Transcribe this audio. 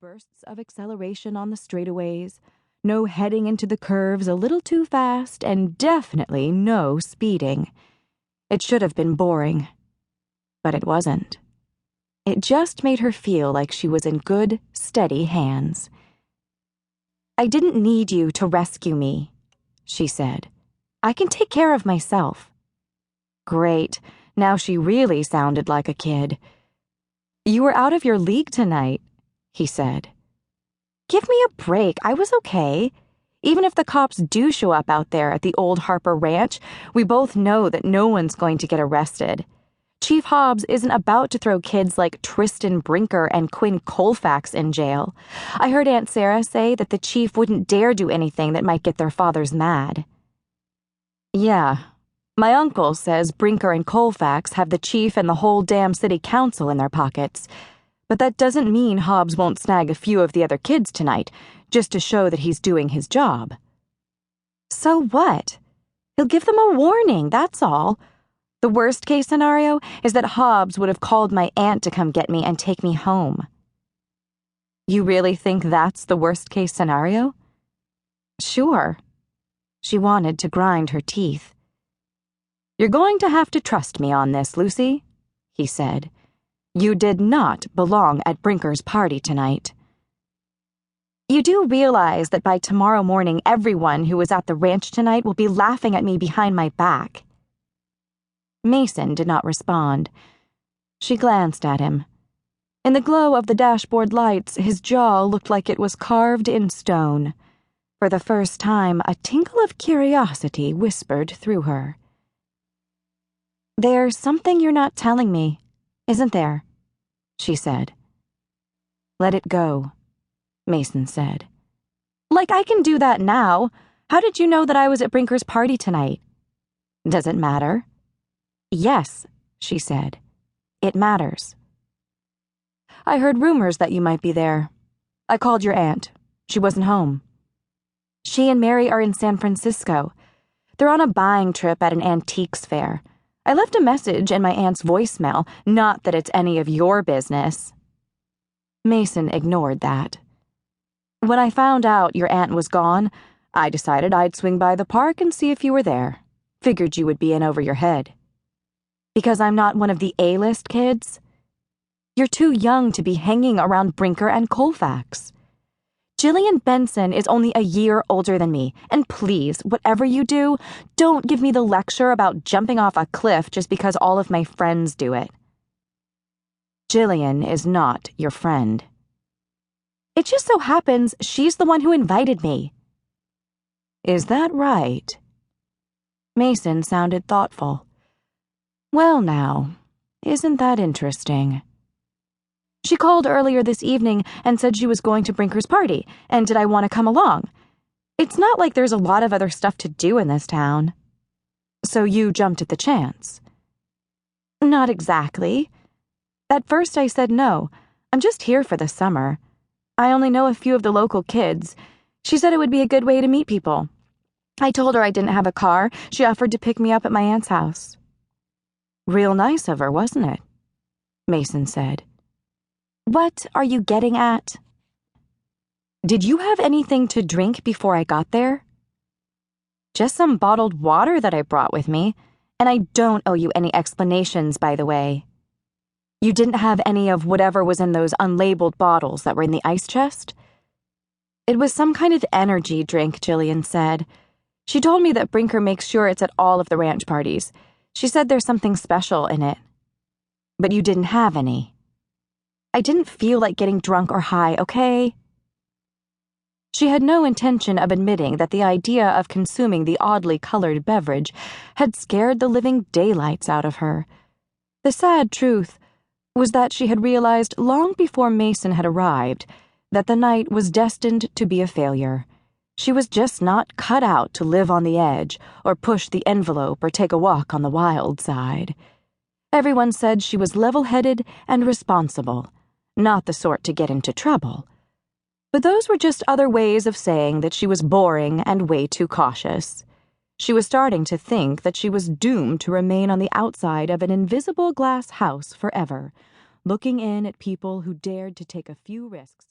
bursts of acceleration on the straightaways, no heading into the curves a little too fast, and definitely no speeding. It should have been boring, but it wasn't. It just made her feel like she was in good, steady hands. "I didn't need you to rescue me," she said. "I can take care of myself." Great. Now she really sounded like a kid. "You were out of your league tonight," he said. "Give me a break. I was okay. Even if the cops do show up out there at the old Harper Ranch, we both know that no one's going to get arrested. Chief Hobbs isn't about to throw kids like Tristan Brinker and Quinn Colfax in jail. I heard Aunt Sarah say that the chief wouldn't dare do anything that might get their fathers mad." "Yeah, my uncle says Brinker and Colfax have the chief and the whole damn city council in their pockets. But that doesn't mean Hobbs won't snag a few of the other kids tonight, just to show that he's doing his job." "So what? He'll give them a warning, that's all. The worst case scenario is that Hobbs would have called my aunt to come get me and take me home." "You really think that's the worst case scenario?" "Sure." She wanted to grind her teeth. "You're going to have to trust me on this, Lucy," he said. "You did not belong at Brinker's party tonight." "You do realize that by tomorrow morning everyone who was at the ranch tonight will be laughing at me behind my back?" Mason did not respond. She glanced at him. In the glow of the dashboard lights, his jaw looked like it was carved in stone. For the first time, a tinkle of curiosity whispered through her. "There's something you're not telling me, isn't there?" she said. "Let it go," Mason said. "Like I can do that now. How did you know that I was at Brinker's party tonight?" "Does it matter?" "Yes," she said. "It matters." "I heard rumors that you might be there. I called your aunt. She wasn't home." "She and Mary are in San Francisco. They're on a buying trip at an antiques fair. I left a message in my aunt's voicemail, not that it's any of your business." Mason ignored that. "When I found out your aunt was gone, I decided I'd swing by the park and see if you were there. Figured you would be in over your head." "Because I'm not one of the A-list kids?" "You're too young to be hanging around Brinker and Colfax. Jillian Benson is only a year older than me, and please, whatever you do, don't give me the lecture about jumping off a cliff just because all of my friends do it." "Jillian is not your friend." "It just so happens she's the one who invited me." "Is that right?" Mason sounded thoughtful. "Well now, isn't that interesting?" "She called earlier this evening and said she was going to Brinker's party, and did I want to come along? It's not like there's a lot of other stuff to do in this town." "So you jumped at the chance?" "Not exactly. At first I said no. I'm just here for the summer. I only know a few of the local kids. She said it would be a good way to meet people. I told her I didn't have a car. She offered to pick me up at my aunt's house." "Real nice of her, wasn't it?" Mason said. "What are you getting at?" "Did you have anything to drink before I got there?" "Just some bottled water that I brought with me, and I don't owe you any explanations, by the way." "You didn't have any of whatever was in those unlabeled bottles that were in the ice chest?" "It was some kind of energy drink," Jillian said. "She told me that Brinker makes sure it's at all of the ranch parties. She said there's something special in it." "But you didn't have any?" "I didn't feel like getting drunk or high, okay?" She had no intention of admitting that the idea of consuming the oddly colored beverage had scared the living daylights out of her. The sad truth was that she had realized long before Mason had arrived that the night was destined to be a failure. She was just not cut out to live on the edge or push the envelope or take a walk on the wild side. Everyone said she was level-headed and responsible, not the sort to get into trouble. But those were just other ways of saying that she was boring and way too cautious. She was starting to think that she was doomed to remain on the outside of an invisible glass house forever, looking in at people who dared to take a few risks.